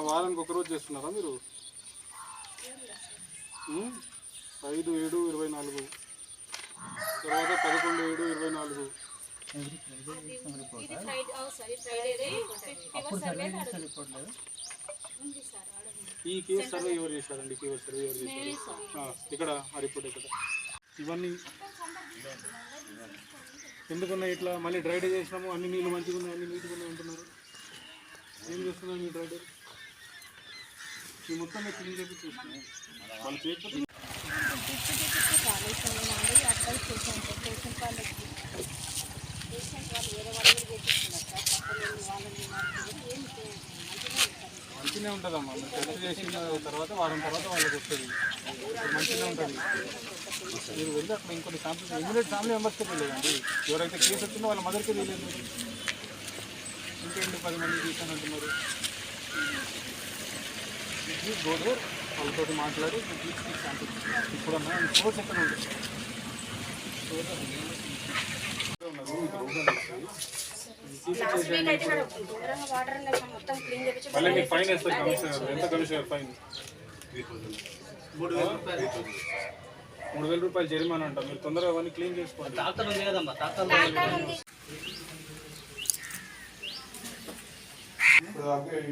వారానికి ఒక రోజు చేస్తున్నారా మీరు? 5/7/24 తర్వాత 11/7/24. ఈ కేసు సర్వే ఎవరు చేశారండి? కేసు సర్వే ఎవరు చేశారు? ఇక్కడ ఆ రిపోర్ట్ ఇక్కడ ఇవన్నీ ఎందుకున్నాయి ఇట్లా? మళ్ళీ డ్రైడే చేసినాము, అన్ని నీళ్ళు మంచిగా ఉన్నాయి, అన్ని నీట్గా ఉన్నాయి అంటున్నారు. ఏం చేస్తున్నారు మీ డ్రైడర్? ఈ మొత్తం క్లీన్ చేసి చూస్తున్నాం వాళ్ళు చేయకపోతే మంచిగా ఉంటుందమ్మా. టెస్ట్ చేసిన తర్వాత వారం తర్వాత వాళ్ళకి వస్తుంది, మంచిగా ఉంటుంది. మీరు వెళ్ళి అక్కడ ఇంకొన్ని ఫ్యామిలీ ఇమ్మీడియట్ ఫ్యామిలీ మెంబర్స్కి తెలియదండి. ఎవరైతే కేసు వచ్చిందో వాళ్ళ మదర్కి తెలియదు. ఇంకేంటి 10 మంది తీసానంటున్నారు. గోడూరు వాళ్ళతో మాట్లాడి ఇప్పుడన్నా సోర్స్ ఎక్కడ ఉంటుంది? మళ్ళీ మీకు ఫైన్ వేస్తారు కమిషనర్. ఎంత కమిషనర్ ఫైన్? 3,000 రూపాయలు జరిమానా అంట. మీరు తొందరగా అవన్నీ క్లీన్ చేసుకోండి.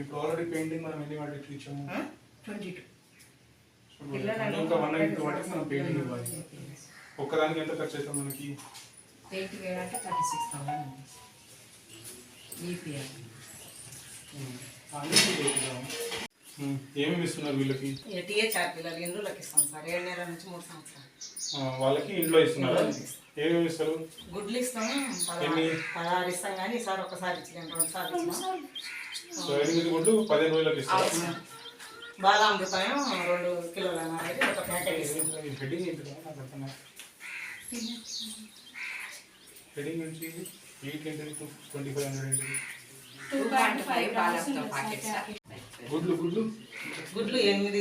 ఇప్పుడు ఆల్రెడీ పెయింటింగ్ మనం ఎన్ని వాటికి ఇచ్చాము? 22. ఇంకా 192 వాటికి మనం పెయింటింగ్ ఇవ్వాలి. ఒక్కదానికి ఎంత ఖర్చు అవుతుంది మనకి? పెయింటింగ్ వేయాలంటే 36,000. ఏమేమి ఇస్తున్నారు వీళ్ళకి? పిల్లలు ఇండ్లకి ఇస్తాం సార్. 7 నెలల నుంచి 3 సంవత్సరాలు వాళ్ళకి ఇంట్లో ఇస్తున్నారు. ఏమేమి ఇస్తారు? గుడ్లు ఇస్తాము 16 ఇస్తాం, కానీ సార్ ఒకసారి ఇచ్చినాం, 2 సార్లు ఇచ్చినాం. 8 గుడ్లు 15 రోజులకు ఇస్తారు. బాగా అమ్ముతాము. 2 కిలోల ఒక ప్యాకెట్ ఇస్తాం. హెడ్డింగ్ ఏంటి? హెడ్డింగ్ నుంచి 8 2.5 ప్యాకెట్స్. గుడ్లు 8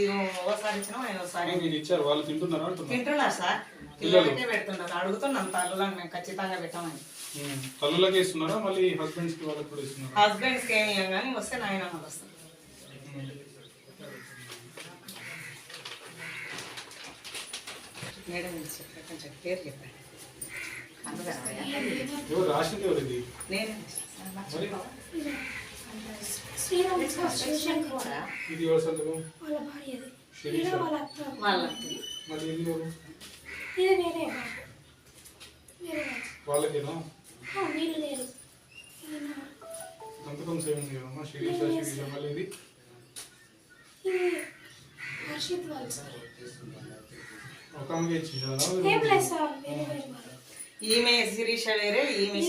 ఒకసారి ఇచ్చినాం, 5 ఒకసారి ఇచ్చారు. వాళ్ళు తింటున్నారా? తింటున్నారు సార్. పిల్లలకే పెడుతుంటారు. అడుగుతున్నాం తల్లులను మేము ఖచ్చితంగా పెట్టామని. తల్లులకే ఇస్తున్నారా? మళ్ళీ హస్బెండ్స్ కి వాళ్ళకి కూడా ఇస్తున్నారా? హస్బెండ్స్ కి ఏమి కానీ వస్తే నాయన వస్తారు. మేడం కొంచెం పేరు చెప్పండి. ఎవరు రాసింది? ఎవరిది? నేను ఇది ఎవరు సంతకం? వాళ్ళకేనా సంతకం? సేమ్ కదమ్మా. శిరీష మళ్ళీ ఇది ఒక ఆమె ఇచ్చిందా? ఈమె శిరీష వేరే, ఈమె